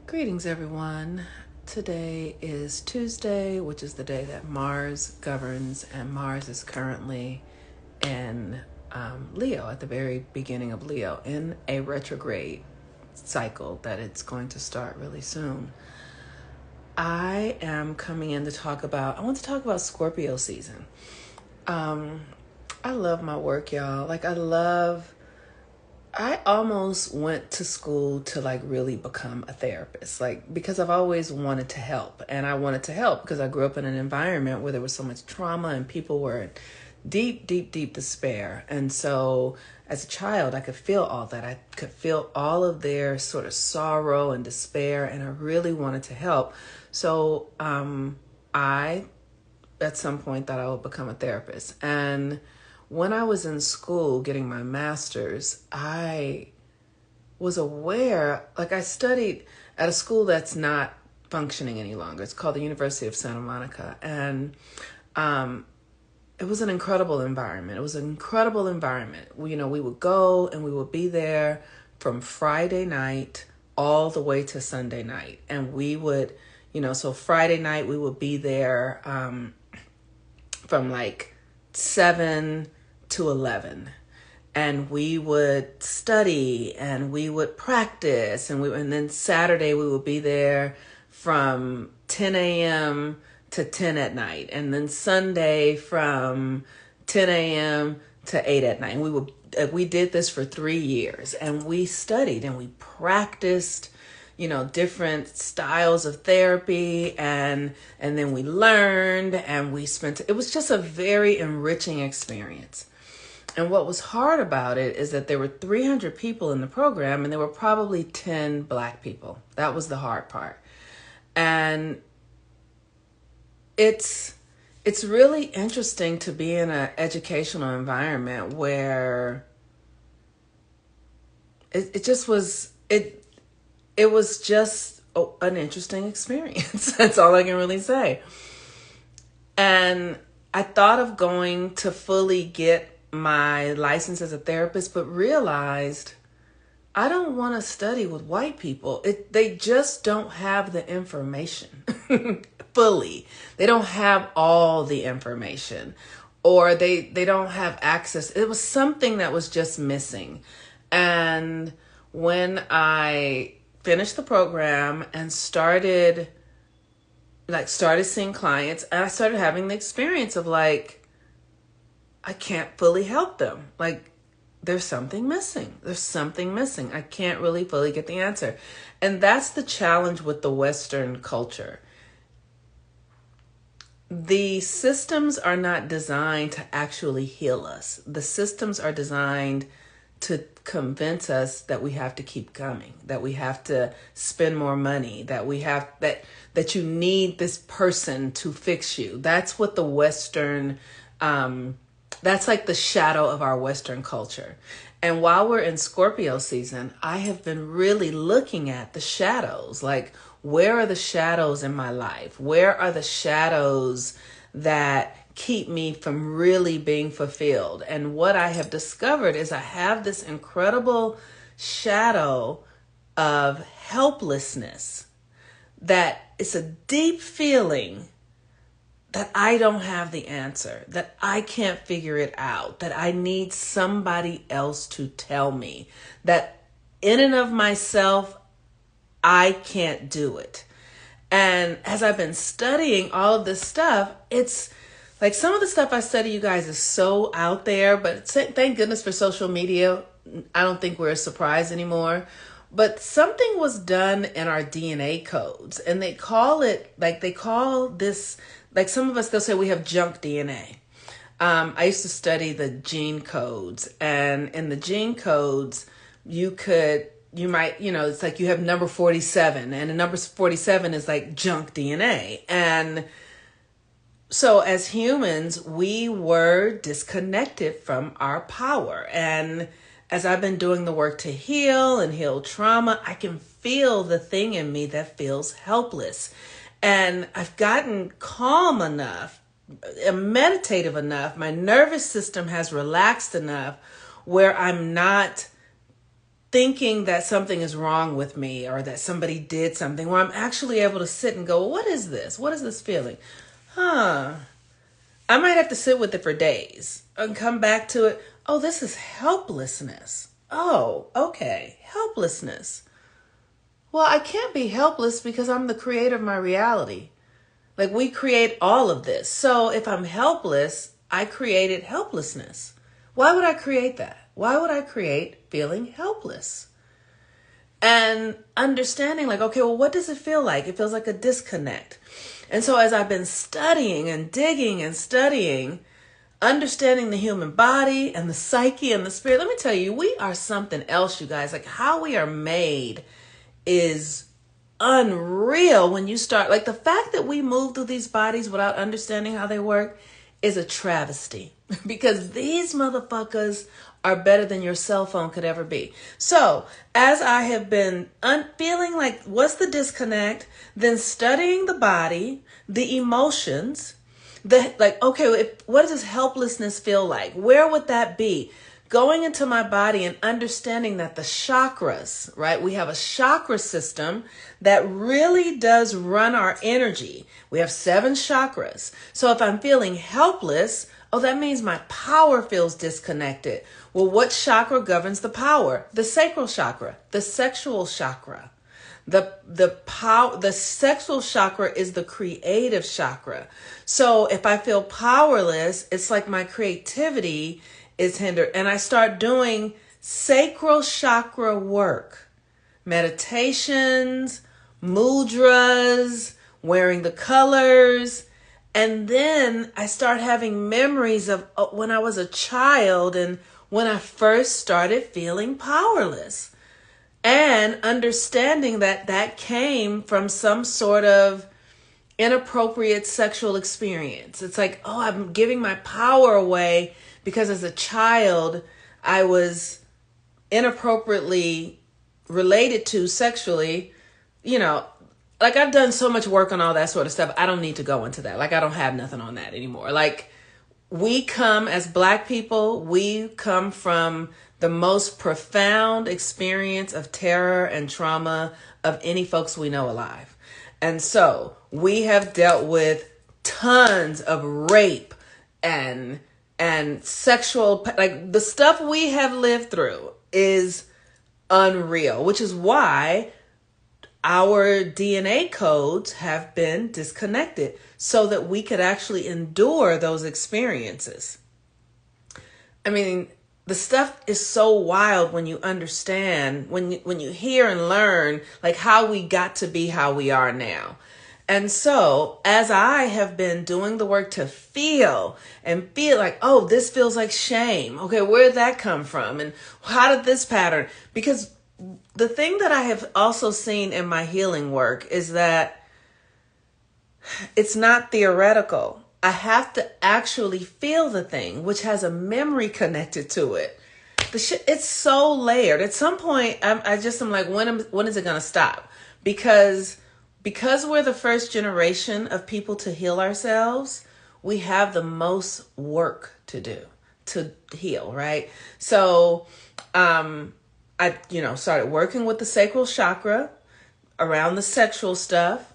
Greetings, everyone. Today is Tuesday, which is the day that Mars governs, and Mars is currently in Leo, at the very beginning of Leo, in a retrograde cycle that it's going to start really soon. I am coming in to I want to talk about Scorpio season. I love my work, y'all. I almost went to school to really become a therapist, because I've always wanted to help. And I wanted to help because I grew up in an environment where there was so much trauma and people were in deep, deep, deep despair. And so as a child, I could feel all that. I could feel all of their sort of sorrow and despair, and I really wanted to help. So I, at some point, thought I would become a therapist. And when I was in school getting my master's, I was aware, I studied at a school that's not functioning any longer. It's called the University of Santa Monica. And it was an incredible environment. We would go and we would be there from Friday night all the way to Sunday night. And we would, so Friday night we would be there from 7 to 11, and we would study and we would practice, and then Saturday we would be there from 10 a.m. to 10 at night, and then Sunday from 10 a.m. to 8 at night. And we did this for 3 years, and we studied and we practiced different styles of therapy, and then we learned, and it was just a very enriching experience. And what was hard about it is that there were 300 people in the program, and there were probably 10 Black people. That was the hard part. And it's really interesting to be in an educational environment where it was just an interesting experience. That's all I can really say. And I thought of going to fully get my license as a therapist, but realized I don't want to study with white people. They just don't have the information fully. They don't have all the information, or they don't have access. It was something that was just missing. And when I finished the program and started seeing clients, and I started having the experience of I can't fully help them. There's something missing. I can't really fully get the answer. And that's the challenge with the Western culture. The systems are not designed to actually heal us. The systems are designed to convince us that we have to keep coming, that we have to spend more money, that you need this person to fix you. That's what the Western that's the shadow of our Western culture. And while we're in Scorpio season, I have been really looking at the shadows. Where are the shadows in my life? Where are the shadows that keep me from really being fulfilled? And what I have discovered is I have this incredible shadow of helplessness, that it's a deep feeling that I don't have the answer, that I can't figure it out, that I need somebody else to tell me, that in and of myself, I can't do it. And as I've been studying all of this stuff, it's some of the stuff I study, you guys, is so out there, but thank goodness for social media. I don't think we're a surprise anymore. But something was done in our DNA codes, and they call this, some of us, they'll say we have junk DNA. I used to study the gene codes, and in the gene codes, you might, it's you have number 47, and the number 47 is junk DNA. And so as humans, we were disconnected from our power. And as I've been doing the work to heal and heal trauma, I can feel the thing in me that feels helpless. And I've gotten calm enough, meditative enough, my nervous system has relaxed enough where I'm not thinking that something is wrong with me or that somebody did something, where I'm actually able to sit and go, what is this? What is this feeling? I might have to sit with it for days and come back to it. Oh, this is helplessness. Oh, okay. Helplessness. Well, I can't be helpless because I'm the creator of my reality. Like, we create all of this. So if I'm helpless, I created helplessness. Why would I create that? Why would I create feeling helpless? And understanding, like, okay, well, what does it feel like? It feels like a disconnect. And so as I've been studying and digging and studying, understanding the human body and the psyche and the spirit, let me tell you, we are something else, you guys. Like, how we are made is unreal when you start. Like, the fact that we move through these bodies without understanding how they work is a travesty, because these motherfuckers are better than your cell phone could ever be. So as I have been feeling like, what's the disconnect, then studying the body, the emotions, okay, what does this helplessness feel like? Where would that be? Going into my body and understanding that the chakras, right? We have a chakra system that really does run our energy. We have 7 chakras. So if I'm feeling helpless, oh, that means my power feels disconnected. Well, what chakra governs the power? The sacral chakra, the sexual chakra. The sexual chakra is the creative chakra. So if I feel powerless, it's like my creativity is hindered. And I start doing sacral chakra work, meditations, mudras, wearing the colors. And then I start having memories of when I was a child and when I first started feeling powerless, and understanding that that came from some sort of inappropriate sexual experience. It's like, oh, I'm giving my power away because as a child, I was inappropriately related to sexually, like, I've done so much work on all that sort of stuff. I don't need to go into that. Like, I don't have nothing on that anymore. Like, we come as Black people, we come from the most profound experience of terror and trauma of any folks we know alive. And so we have dealt with tons of rape and sexual, like, the stuff we have lived through is unreal, which is why our DNA codes have been disconnected so that we could actually endure those experiences. I mean, the stuff is so wild when you understand, when you hear and learn, like, how we got to be how we are now. And so as I have been doing the work to feel like, oh, this feels like shame. Okay, where did that come from? And how did this pattern? Because the thing that I have also seen in my healing work is that it's not theoretical. I have to actually feel the thing, which has a memory connected to it. It's so layered. At some point, I'm like, when is it going to stop? Because we're the first generation of people to heal ourselves, we have the most work to do to heal, right? So, I started working with the sacral chakra around the sexual stuff,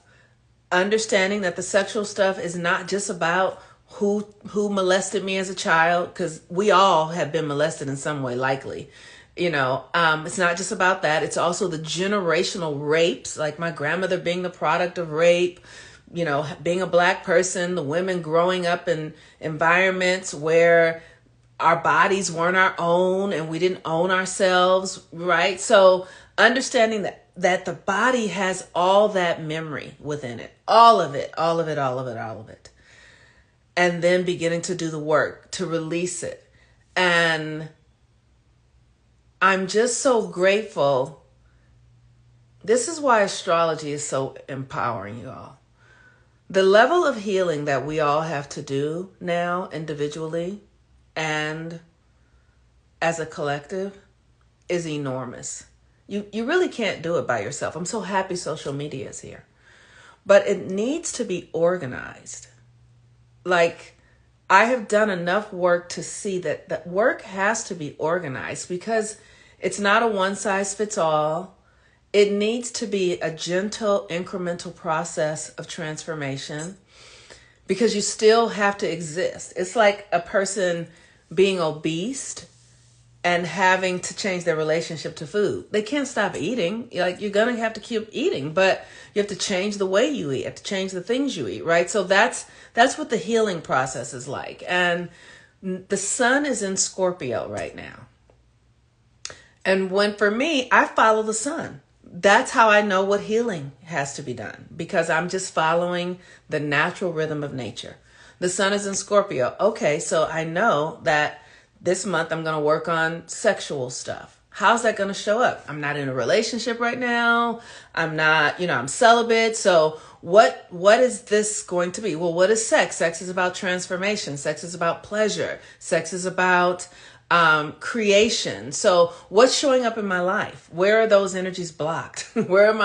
understanding that the sexual stuff is not just about who molested me as a child, because we all have been molested in some way, likely. It's not just about that. It's also the generational rapes, like my grandmother being the product of rape, being a Black person, the women growing up in environments where our bodies weren't our own and we didn't own ourselves, right? So understanding that the body has all that memory within it, all of it. And then beginning to do the work to release it. And I'm just so grateful. This is why astrology is so empowering, you all. The level of healing that we all have to do now individually and as a collective is enormous. You really can't do it by yourself. I'm so happy social media is here. But it needs to be organized. Like, I have done enough work to see that work has to be organized, because It's not a one size fits all. It needs to be a gentle, incremental process of transformation because you still have to exist. It's like a person being obese and having to change their relationship to food. They can't stop eating. Like, you're going to have to keep eating, but you have to change the way you eat, you have to change the things you eat, right? So that's what the healing process is like. And the sun is in Scorpio right now. And for me, I follow the sun. That's how I know what healing has to be done, because I'm just following the natural rhythm of nature. The sun is in Scorpio. Okay, so I know that this month I'm going to work on sexual stuff. How's that going to show up? I'm not in a relationship right now. I'm not, I'm celibate. So what is this going to be? Well, what is sex? Sex is about transformation. Sex is about pleasure. Sex is about creation. So what's showing up in my life? Where are those energies blocked? Where's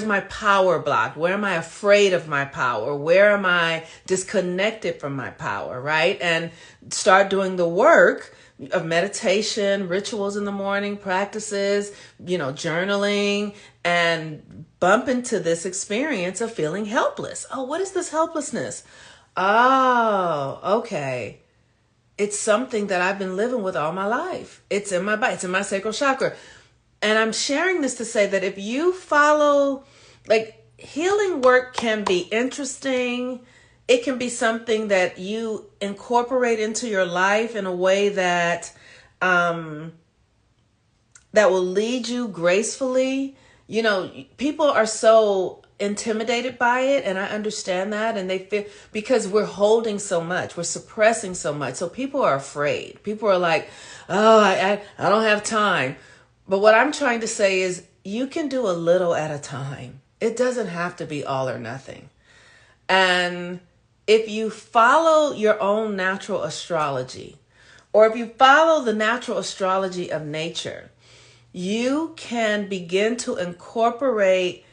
my power blocked? Where am I afraid of my power? Where am I disconnected from my power, right? And start doing the work of meditation, rituals in the morning, practices, journaling, and bump into this experience of feeling helpless. Oh, what is this helplessness? Oh, okay. It's something that I've been living with all my life. It's in my body. It's in my sacral chakra. And I'm sharing this to say that if you follow, healing work can be interesting. It can be something that you incorporate into your life in a way that that will lead you gracefully. People are so intimidated by it, and I understand that, and they feel, because we're holding so much, we're suppressing so much, so people are afraid. People are like, oh, I don't have time. But what I'm trying to say is you can do a little at a time. It doesn't have to be all or nothing. And if you follow your own natural astrology, or if you follow the natural astrology of nature, you can begin to incorporate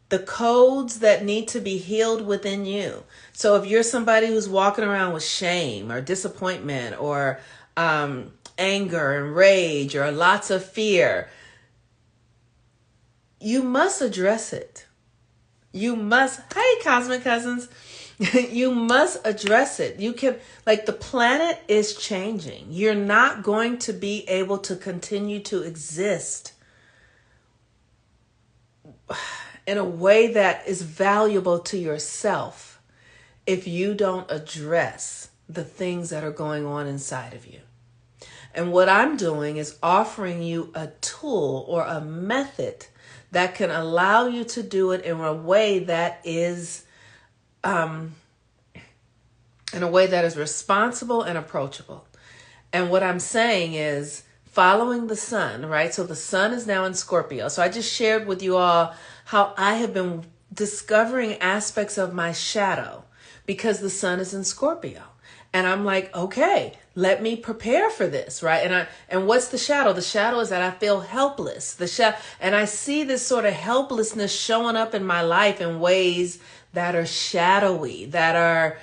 the codes that need to be healed within you. So if you're somebody who's walking around with shame or disappointment or anger and rage or lots of fear, you must address it. You must, hey, cosmic cousins, you must address it. You can, the planet is changing. You're not going to be able to continue to exist in a way that is valuable to yourself if you don't address the things that are going on inside of you. And what I'm doing is offering you a tool or a method that can allow you to do it in a way that is responsible and approachable. And what I'm saying is following the sun, right? So the sun is now in Scorpio. So I just shared with you all how I have been discovering aspects of my shadow because the sun is in Scorpio. And I'm like, okay, let me prepare for this, right? And what's the shadow? The shadow is that I feel helpless. And I see this sort of helplessness showing up in my life in ways that are shadowy, that are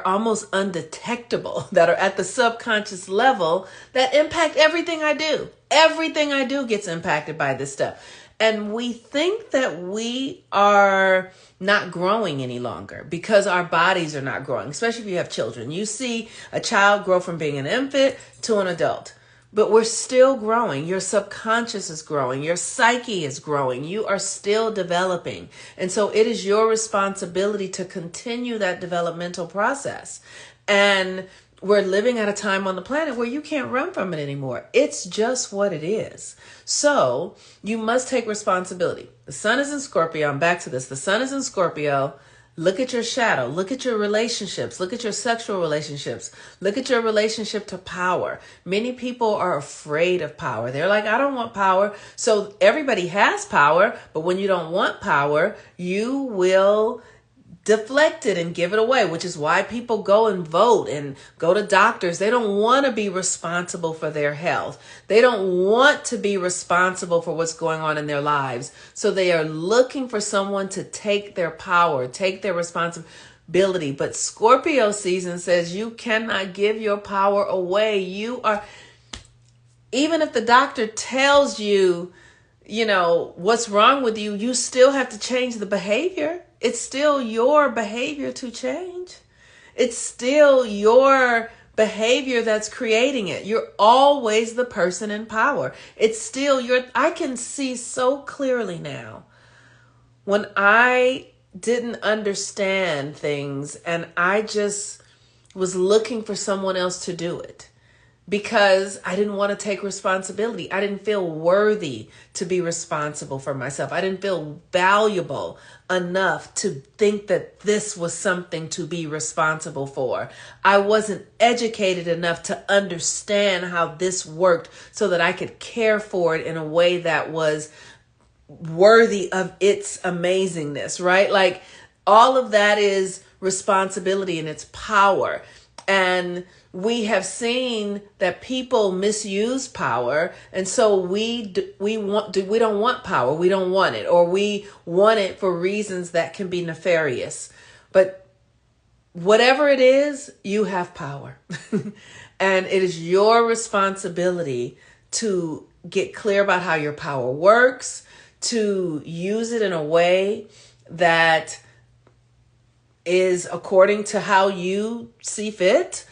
almost undetectable, that are at the subconscious level, that impact everything I do. Everything I do gets impacted by this stuff. And we think that we are not growing any longer because our bodies are not growing, especially if you have children. You see a child grow from being an infant to an adult, but we're still growing. Your subconscious is growing. Your psyche is growing. You are still developing. And so it is your responsibility to continue that developmental process. And we're living at a time on the planet where you can't run from it anymore. It's just what it is. So you must take responsibility. The sun is in Scorpio. I'm back to this. The sun is in Scorpio. Look at your shadow. Look at your relationships. Look at your sexual relationships. Look at your relationship to power. Many people are afraid of power. They're like, I don't want power. So everybody has power, but when you don't want power, you will deflect it and give it away, which is why people go and vote and go to doctors. They don't want to be responsible for their health. They don't want to be responsible for what's going on in their lives. So they are looking for someone to take their power, take their responsibility. But Scorpio season says you cannot give your power away. Even if the doctor tells you, what's wrong with you, you still have to change the behavior. It's still your behavior to change. It's still your behavior that's creating it. You're always the person in power. It's still I can see so clearly now when I didn't understand things and I just was looking for someone else to do it because I didn't want to take responsibility. I didn't feel worthy to be responsible for myself. I didn't feel valuable enough to think that this was something to be responsible for. I wasn't educated enough to understand how this worked so that I could care for it in a way that was worthy of its amazingness, right? Like all of that is responsibility and its power. And we have seen that people misuse power, and so we don't want power. We don't want it, or we want it for reasons that can be nefarious. But whatever it is, you have power, and it is your responsibility to get clear about how your power works, to use it in a way that is according to how you see fit,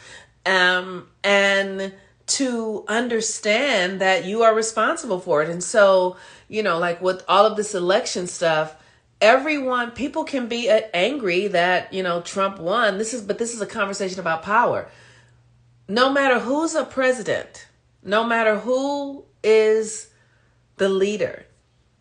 and to understand that you are responsible for it. And so, like with all of this election stuff, people can be angry that, Trump won. This is a conversation about power. No matter who's a president, no matter who is the leader,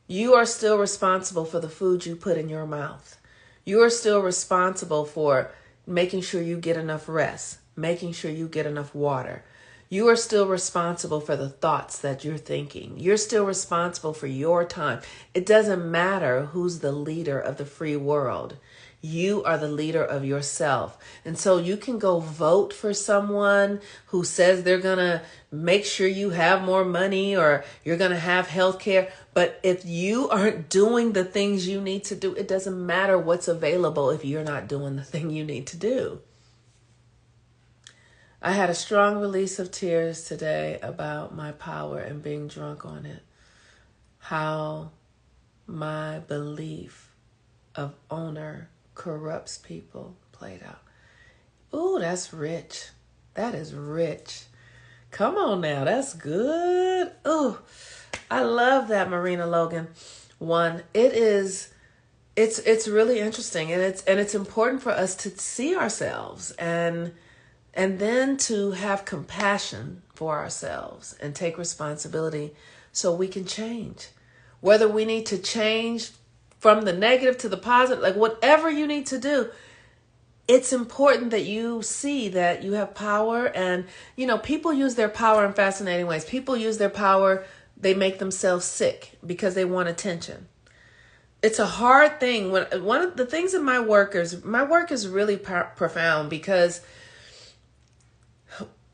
you are still responsible for the food you put in your mouth. You are still responsible for making sure you get enough rest, making sure you get enough water. You are still responsible for the thoughts that you're thinking. You're still responsible for your time. It doesn't matter who's the leader of the free world. You are the leader of yourself. And so you can go vote for someone who says they're going to make sure you have more money or you're going to have health care. But if you aren't doing the things you need to do, it doesn't matter what's available if you're not doing the thing you need to do. I had a strong release of tears today about my power and being drunk on it. How my belief of owner corrupts people played out. Ooh, that's rich. That is rich. Come on now, that's good. Ooh, I love that, Marina Logan. It's really interesting, and it's important for us to see ourselves and then to have compassion for ourselves and take responsibility so we can change. Whether we need to change from the negative to the positive, like whatever you need to do, it's important that you see that you have power. And, people use their power in fascinating ways. People use their power, they make themselves sick because they want attention. It's a hard thing. One of the things in my work is really profound because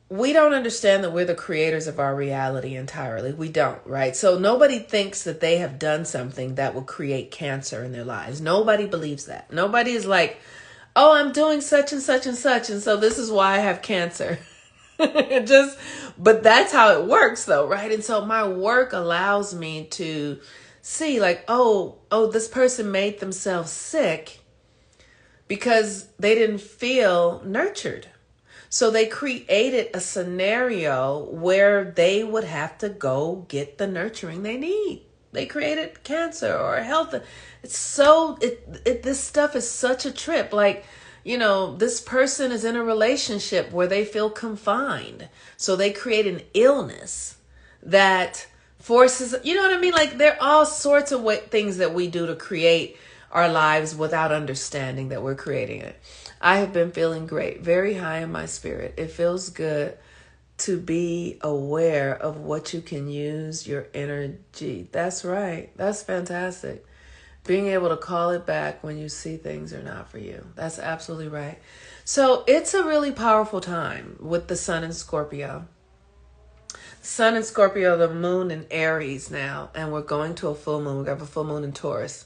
we don't understand that we're the creators of our reality entirely. We don't, right? So nobody thinks that they have done something that will create cancer in their lives. Nobody believes that. Nobody is like, oh, I'm doing such and such and such, and so this is why I have cancer. But that's how it works though, right? And so my work allows me to see like, oh, this person made themselves sick because they didn't feel nurtured. So they created a scenario where they would have to go get the nurturing they need. They created cancer or health. This stuff is such a trip. Like, this person is in a relationship where they feel confined. So they create an illness that forces, you know what I mean? Like there are all sorts of things that we do to create our lives without understanding that we're creating it. I have been feeling great, very high in my spirit. It feels good to be aware of what you can use your energy. That's right. That's fantastic. Being able to call it back when you see things are not for you. That's absolutely right. So it's a really powerful time with the sun in Scorpio. Sun in Scorpio, the moon in Aries now, and we're going to a full moon. We have a full moon in Taurus.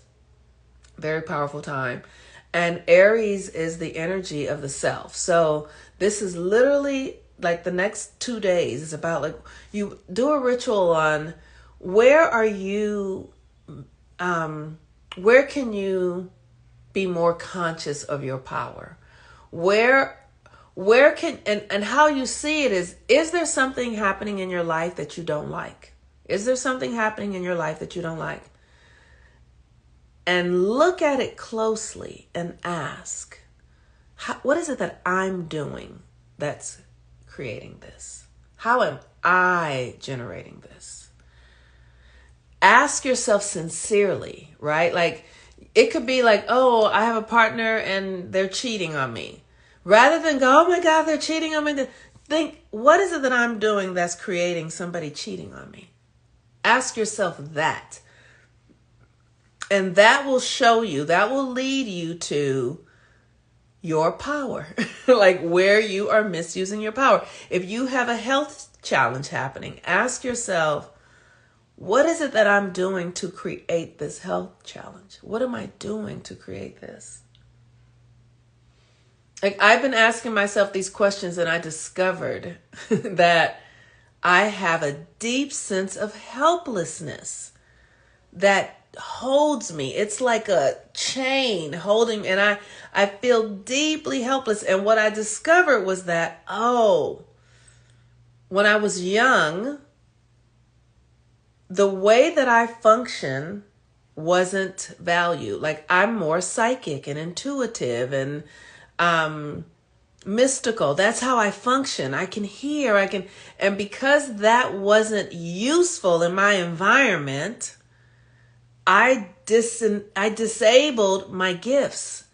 Very powerful time. And Aries is the energy of the self. So this is literally like the next 2 days is about like you do a ritual on where are you, where can you be more conscious of your power? Where can, and how you see it is there something happening in your life that you don't like? Is there something happening in your life that you don't like? And look at it closely and ask, what is it that I'm doing that's creating this? How am I generating this? Ask yourself sincerely, right? Like, it could be like, oh, I have a partner and they're cheating on me. Rather than go, oh my God, they're cheating on me. Think, what is it that I'm doing that's creating somebody cheating on me? Ask yourself that. And that will show you, that will lead you to your power, like where you are misusing your power. If you have a health challenge happening, ask yourself, what is it that I'm doing to create this health challenge? What am I doing to create this? Like, I've been asking myself these questions, and I discovered that I have a deep sense of helplessness that holds me. It's like a chain holding me, and I feel deeply helpless. And what I discovered was that, when I was young, the way that I function wasn't valued. Like, I'm more psychic and intuitive and mystical. That's how I function. I can hear, and because that wasn't useful in my environment, I disabled my gifts,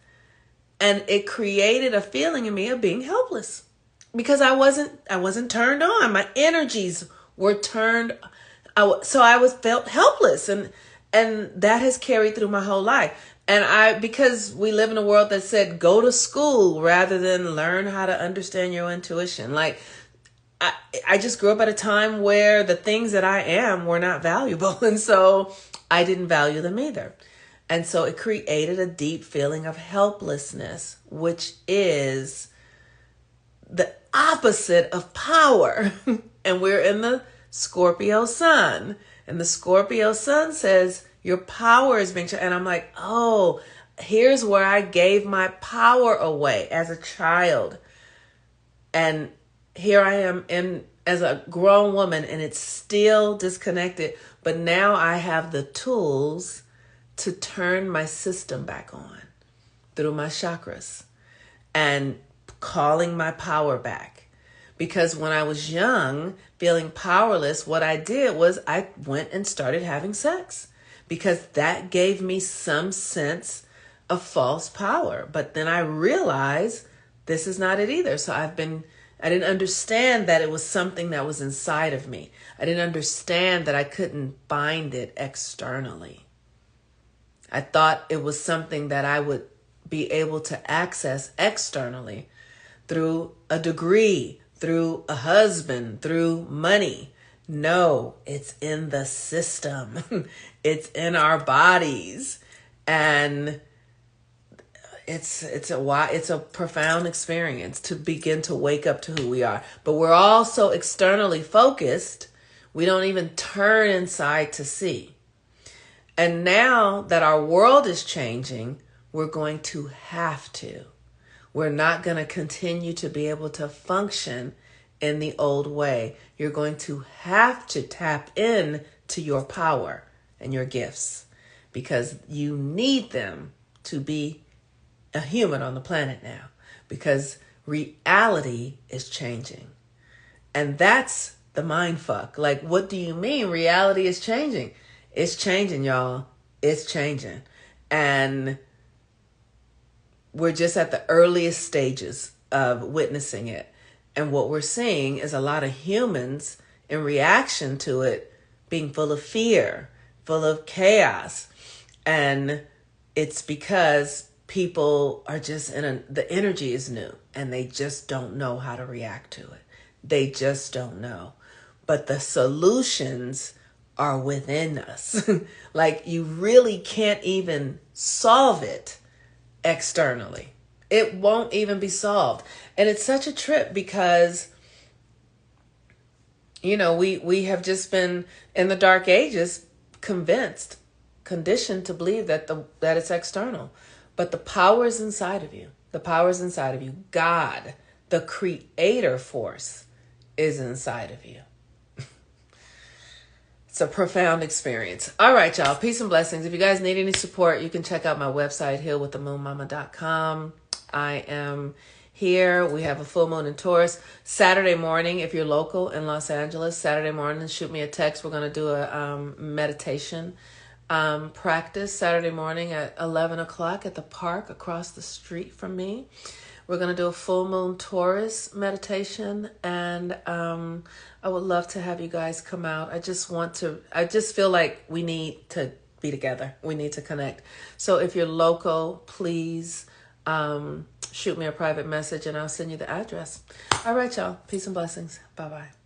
and it created a feeling in me of being helpless because I wasn't turned on. My energies were turned. So I felt helpless, and that has carried through my whole life. And because we live in a world that said go to school rather than learn how to understand your intuition. Like, I just grew up at a time where the things that I am were not valuable. And so I didn't value them either. And so it created a deep feeling of helplessness, which is the opposite of power. And we're in the Scorpio Sun. And the Scorpio Sun says your power is being, and I'm like, oh, here's where I gave my power away as a child. And here I am as a grown woman, and it's still disconnected. But now I have the tools to turn my system back on through my chakras and calling my power back. Because when I was young, feeling powerless, what I did was I went and started having sex because that gave me some sense of false power. But then I realized this is not it either. So I didn't understand that it was something that was inside of me. I didn't understand that I couldn't find it externally. I thought it was something that I would be able to access externally through a degree, through a husband, through money. No, it's in the system. It's in our bodies. And it's a profound experience to begin to wake up to who we are. But we're all so externally focused, we don't even turn inside to see. And now that our world is changing, we're going to have to. We're not going to continue to be able to function in the old way. You're going to have to tap in to your power and your gifts because you need them to be a human on the planet now, because reality is changing. And that's the mind fuck. Like, what do you mean reality is changing? It's changing, y'all. It's changing. And we're just at the earliest stages of witnessing it. And what we're seeing is a lot of humans in reaction to it being full of fear, full of chaos. And it's because people are just the energy is new and they just don't know how to react to it. They just don't know. But the solutions are within us. Like, you really can't even solve it externally. It won't even be solved. And it's such a trip because we have just been in the dark ages conditioned to believe that it's external. But the power is inside of you. The power is inside of you. God, the creator force, is inside of you. It's a profound experience. All right, y'all. Peace and blessings. If you guys need any support, you can check out my website, healwiththemoonmama.com. I am here. We have a full moon in Taurus. Saturday morning, if you're local in Los Angeles, Saturday morning, shoot me a text. We're going to do a meditation practice Saturday morning at 11 o'clock at the park across the street from me. We're going to do a full moon Taurus meditation, and I would love to have you guys come out. I just feel like we need to be together. We need to connect. So if you're local, please shoot me a private message and I'll send you the address. All right, y'all. Peace and blessings. Bye-bye.